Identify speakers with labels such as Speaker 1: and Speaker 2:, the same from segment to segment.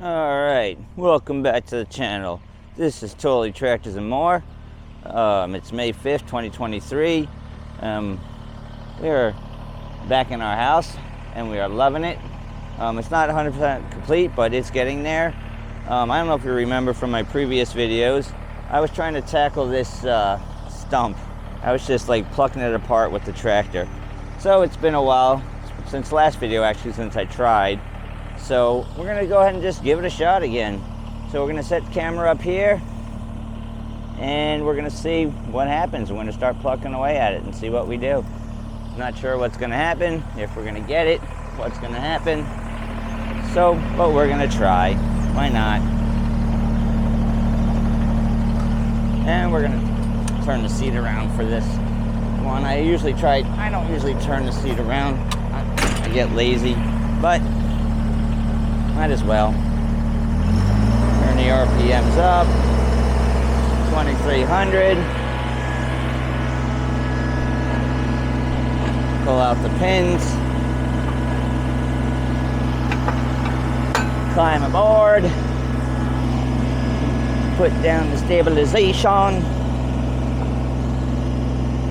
Speaker 1: Alright, welcome back to the channel. This is Totally Tractors and More. It's May 5th, 2023. We are back in our house and we are loving it. It's not 100% complete, but it's getting there. I don't know if you remember from my previous videos, I was trying to tackle this stump. I was just like plucking it apart with the tractor. So it's been a while, since last video actually, since I tried. So we're gonna go ahead and just give it a shot again. So we're gonna set the camera up here and we're gonna see what happens. We're gonna start plucking away at it and see what we do. Not sure what's gonna happen, if we're gonna get it, what's gonna happen. So, but we're gonna try. Why not? And we're gonna turn the seat around for this one. I don't usually turn the seat around. I get lazy, but might as well. Turn the RPMs up. 2300. Pull out the pins. Climb aboard. Put down the stabilization.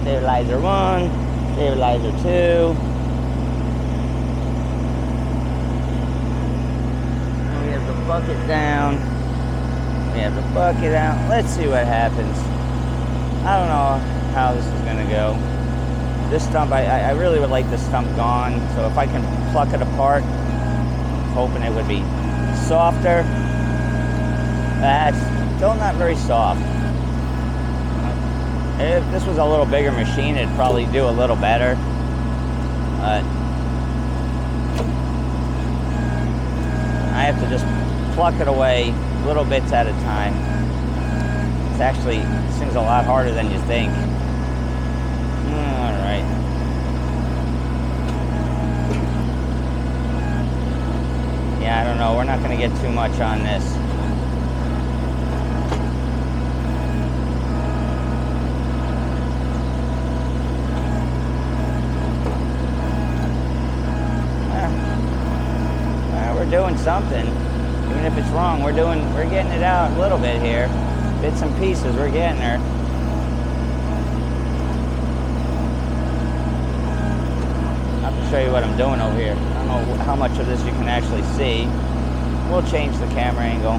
Speaker 1: Stabilizer 1, stabilizer 2. Bucket down. We have the bucket out. Let's see what happens. I don't know how this is gonna go. This stump, I really would like the stump gone. So if I can pluck it apart, I'm hoping it would be softer. That's still not very soft. If this was a little bigger machine, it'd probably do a little better. I have to just pluck it away little bits at a time. This thing's a lot harder than you think. All right. Yeah, I don't know. We're not going to get too much on this. We're doing something. Even if it's wrong, we're getting it out a little bit here. Bits and pieces, we're getting her. I'll have to show you what I'm doing over here. I don't know how much of this you can actually see. We'll change the camera angle.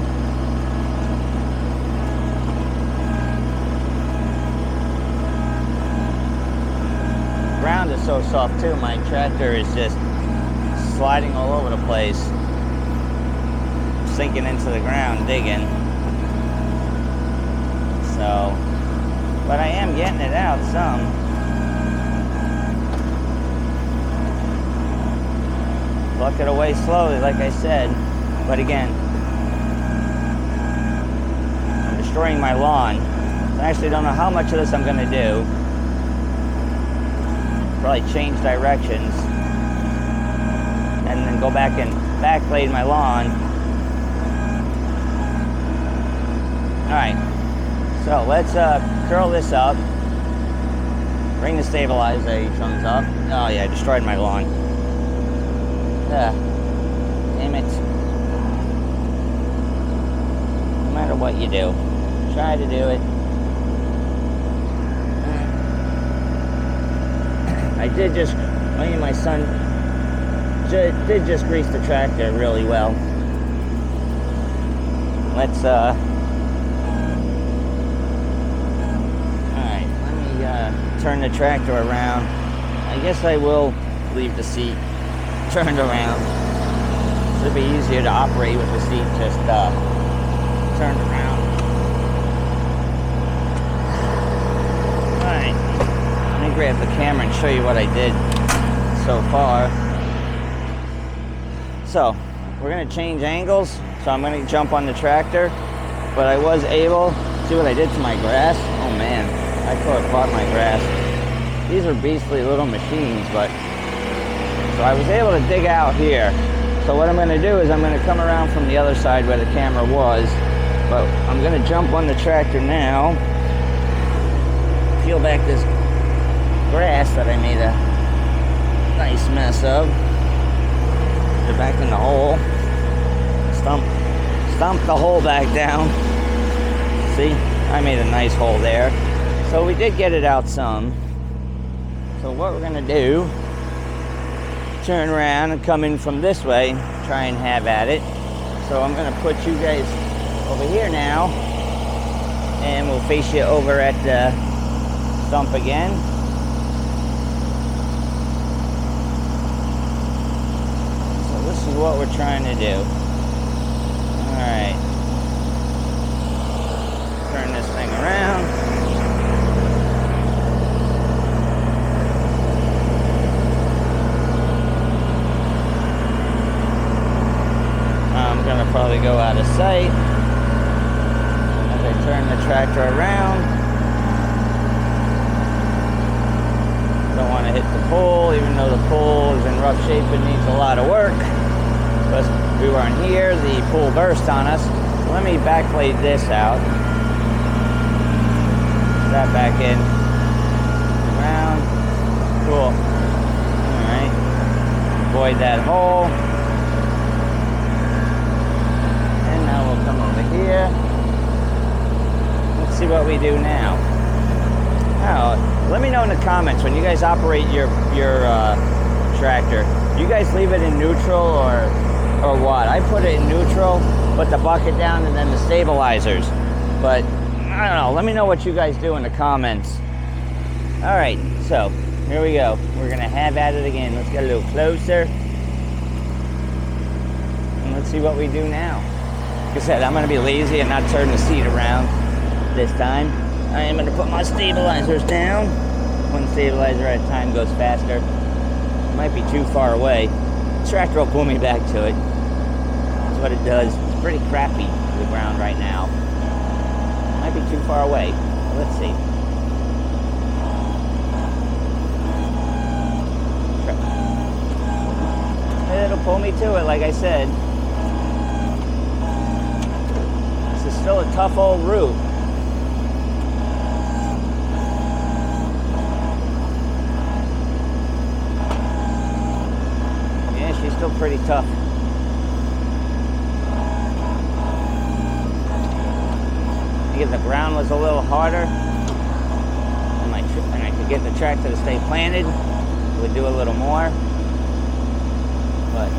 Speaker 1: The ground is so soft too. My tractor is just sliding all over the place. Sinking into the ground, digging. So, but I am getting it out some. Pluck it away slowly, like I said. But again, I'm destroying my lawn. I actually don't know how much of this I'm gonna do. Probably change directions. And then go back and backblade my lawn. Alright, so let's curl this up. Bring the stabilizations up. Oh yeah, I destroyed my lawn. Damn it. No matter what you do, try to do it. My son did just grease the tractor really well. Let's turn the tractor around. I guess I will leave the seat turned around. It'll be easier to operate with the seat just turned around. Alright, let me grab the camera and show you what I did so far. So, we're going to change angles. So I'm going to jump on the tractor, but I was able, see what I did to my grass? Oh man. I tore apart my grass. These are beastly little machines, but so I was able to dig out here. So what I'm going to do is I'm going to come around from the other side where the camera was, but I'm going to jump on the tractor now, peel back this grass that I made a nice mess of. They're back in the hole. Stump stomp the hole back down. See, I made a nice hole there. So we did get it out some. So what we're gonna do, turn around and come in from this way, try and have at it. So I'm gonna put you guys over here now, and we'll face you over at the stump again. So this is what we're trying to do. All right, turn this thing around. I'm gonna probably go out of sight as I turn the tractor around. Don't want to hit the pole, even though the pole is in rough shape and needs a lot of work. But we were on here, the pole burst on us. So let me backplate this out. That back in. Around. Cool. Alright. Avoid that hole. And now we'll come over here. Let's see what we do now. Now, let me know in the comments when you guys operate your tractor. You guys leave it in neutral or what? I put it in neutral, put the bucket down, and then the stabilizers. But I don't know. Let me know what you guys do in the comments. All right, so here we go. We're gonna have at it again. Let's get a little closer, and let's see what we do now. Like I said, I'm gonna be lazy and not turn the seat around this time. I am gonna put my stabilizers down. One stabilizer at a time goes faster. Might be too far away. The tractor will pull me back to it. That's what it does. It's pretty crappy to the ground right now. Might be too far away. Let's see. It'll pull me to it, like I said. This is still a tough old route. She's still pretty tough. If the ground was a little harder and I could get the tractor to stay planted, it would do a little more. But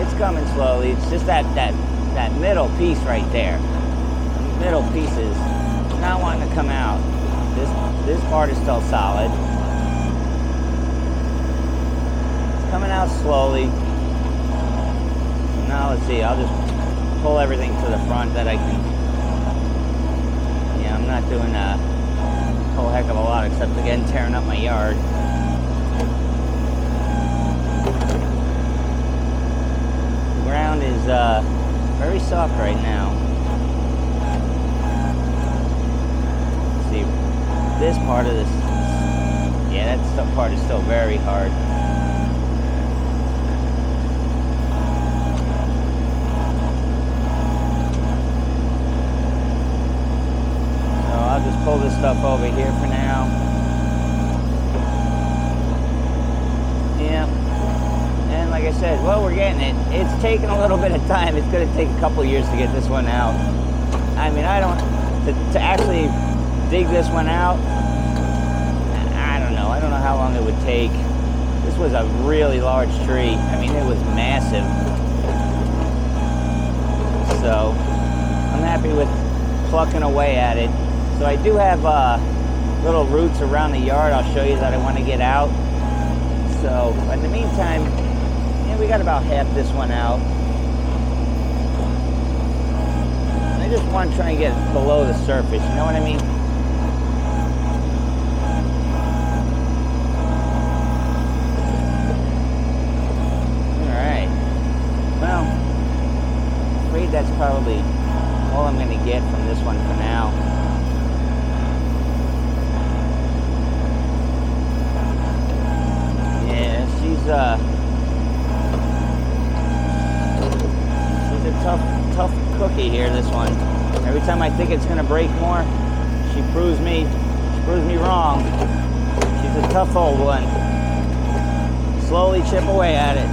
Speaker 1: it's coming slowly. It's just that middle piece right there. The middle piece is not wanting to come out. This part is still solid. It's coming out slowly. Now let's see, I'll just pull everything to the front that I can. Yeah, I'm not doing a whole heck of a lot except again tearing up my yard. The ground is very soft right now. This part of this, yeah, that part is still very hard. So I'll just pull this stuff over here for now. Yeah, and like I said, well, we're getting it. It's taking a little bit of time. It's going to take a couple years to get this one out. I mean, to actually dig this one out, I don't know how long it would take. This was a really large tree. I mean, it was massive. So I'm happy with plucking away at it. So I do have little roots around the yard I'll show you that I want to get out. So in the meantime, yeah, we got about half this one out. I just want to try and get below the surface, you know what I mean? That's probably all I'm going to get from this one for now. Yeah, she's a tough cookie here, this one. Every time I think it's going to break more, she proves me wrong. She He's a tough old one. Slowly chip away at it.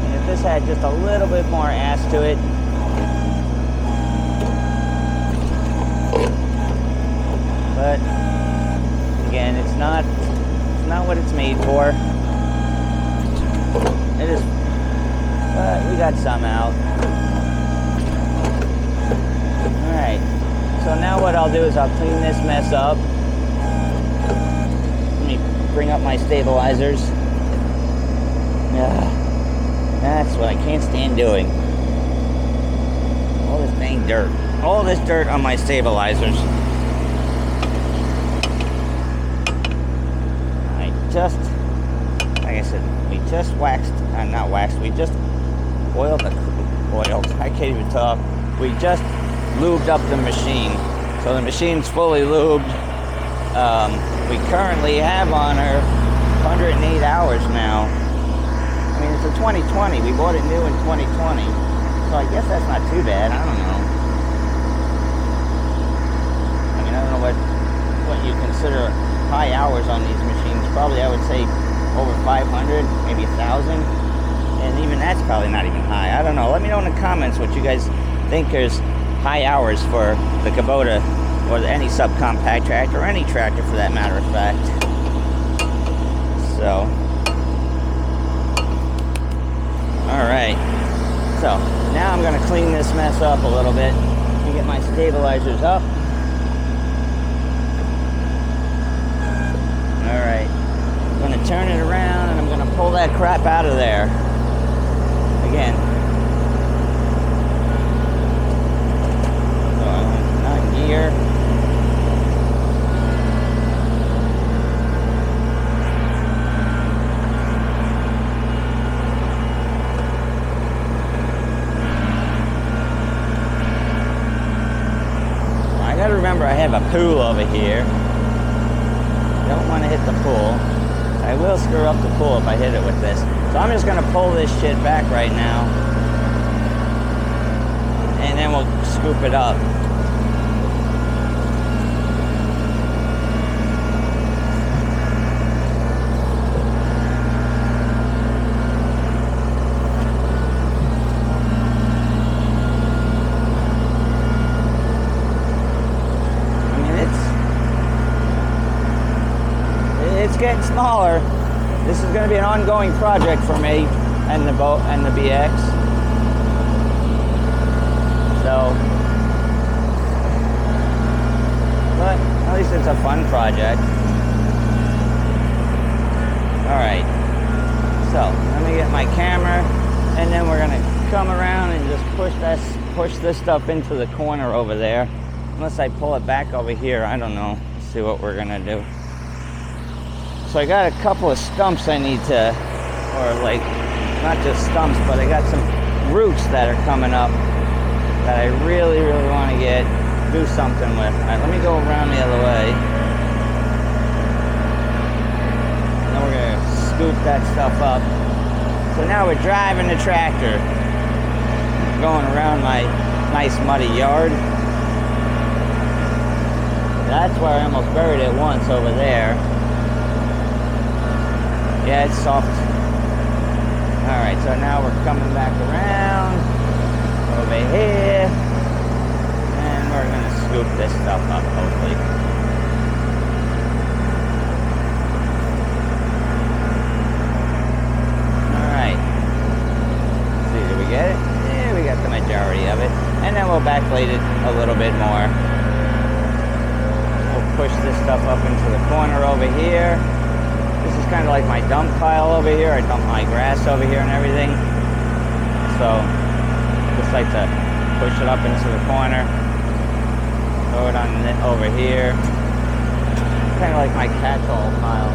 Speaker 1: And if this had just a little bit more ass to it, but again, it's not what it's made for. It is, but we got some out. Alright, so now what I'll do is I'll clean this mess up. Let me bring up my stabilizers. That's what I can't stand doing. All this dang dirt. All this dirt on my stabilizers. Just, like I said, we just we just oiled I can't even talk. We just lubed up the machine. So the machine's fully lubed. We currently have on her 108 hours now. I mean, it's a 2020. We bought it new in 2020. So I guess that's not too bad. I don't know. I mean, I don't know what you consider high hours on these machines. Probably I would say over 500, maybe 1,000, and even that's probably not even high. I don't know. Let me know in the comments what you guys think is high hours for the Kubota or any subcompact tractor or any tractor for that matter of fact. So, all right. So now I'm going to clean this mess up a little bit and get my stabilizers up. All right. I'm going to turn it around and I'm going to pull that crap out of there. Again. Not gear. I got to remember I have a pool over here. Don't want to hit the pool. I will screw up the pool if I hit it with this. So I'm just going to pull this shit back right now. And then we'll scoop it up. It's getting smaller. This is going to be an ongoing project for me and the boat and the BX. So, but at least it's a fun project. All right. So let me get my camera, and then we're going to come around and just push this stuff into the corner over there. Unless I pull it back over here, I don't know. Let's see what we're going to do. So I got a couple of stumps I need to, or like, not just stumps, but I got some roots that are coming up that I really, really want to do something with. All right, let me go around the other way. And then we're going to scoop that stuff up. So now we're driving the tractor, going around my nice muddy yard. That's where I almost buried it once over there. Yeah, it's soft. Alright, so now we're coming back around over here. And we're going to scoop this stuff up, hopefully. Alright. See, did we get it? Yeah, we got the majority of it. And then we'll backplate it a little bit more. We'll push this stuff up into the corner over here. This is kind of like my dump pile over here. I dump my grass over here and everything. So, just like to push it up into the corner. Throw it on over here. Kind of like my catch-all pile.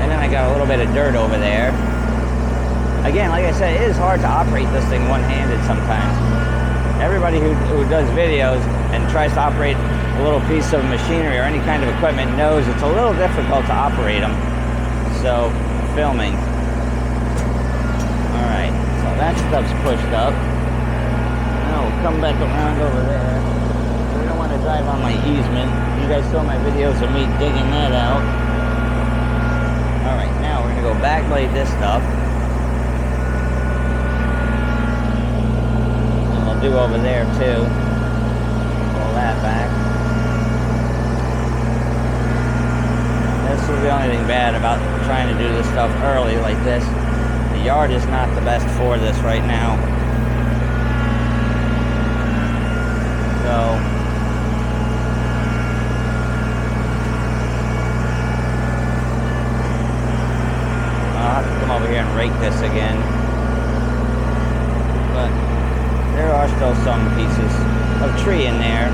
Speaker 1: And then I got a little bit of dirt over there. Again, like I said, it is hard to operate this thing one-handed sometimes. Everybody who does videos and tries to operate a little piece of machinery or any kind of equipment knows it's a little difficult to operate them. So, filming. Alright, so that stuff's pushed up. Now we'll come back around over there. We don't want drive on my easement. You guys saw my videos of me digging that out. Alright, now we're going to go backblade this stuff. And we'll do over there too. Pull that back. This is the only thing bad about trying to do this stuff early like this. The yard is not the best for this right now. So I'll have to come over here and rake this again. But there are still some pieces of tree in there.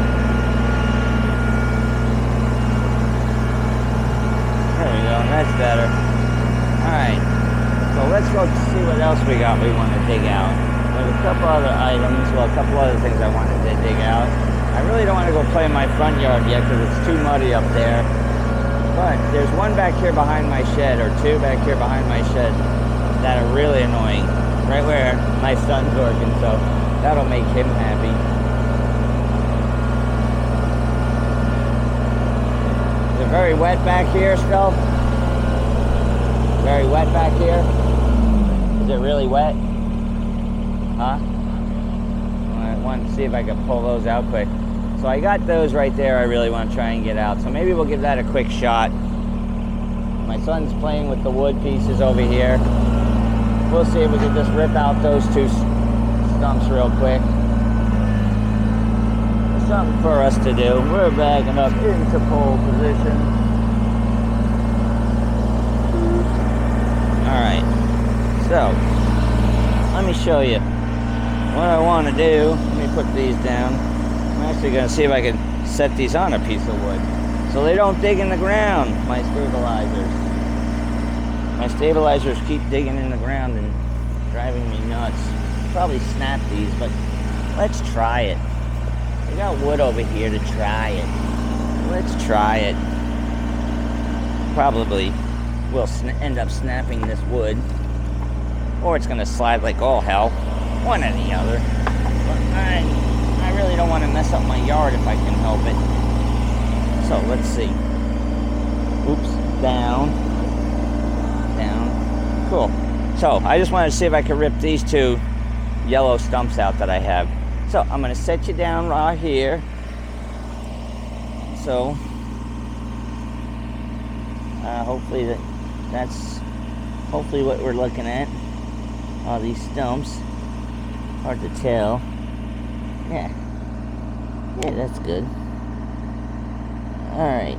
Speaker 1: There we go, that's better. Alright, so let's go see what else we got we want to dig out. There's a couple other items, well, a couple other things I wanted to dig out. I really don't want to go play in my front yard yet because it's too muddy up there. But there's one back here behind my shed, or two back here behind my shed, that are really annoying. Right where my son's working, so that'll make him happy. Is it very wet back here still? Very wet back here? Is it really wet? Huh? I want to see if I can pull those out quick. So I got those right there I really want to try and get out. So maybe we'll give that a quick shot. My son's playing with the wood pieces over here. We'll see if we can just rip out those two stumps real quick. Something for us to do. We're backing up into pole position. Alright. So, let me show you what I want to do. Let me put these down. I'm actually going to see if I can set these on a piece of wood so they don't dig in the ground, my stabilizers. My stabilizers keep digging in the ground and driving me nuts. Probably snap these, but let's try it. We got wood over here to try it. Let's try it. Probably we'll end up snapping this wood, or it's going to slide like all hell. One or the other. But I really don't want to mess up my yard if I can help it. So let's see. Oops, down. Down. Cool. So I just wanted to see if I could rip these two yellow stumps out that I have. So I'm going to set you down right here. So hopefully that's hopefully what we're looking at. All these stumps. Hard to tell. Yeah, that's good. Alright.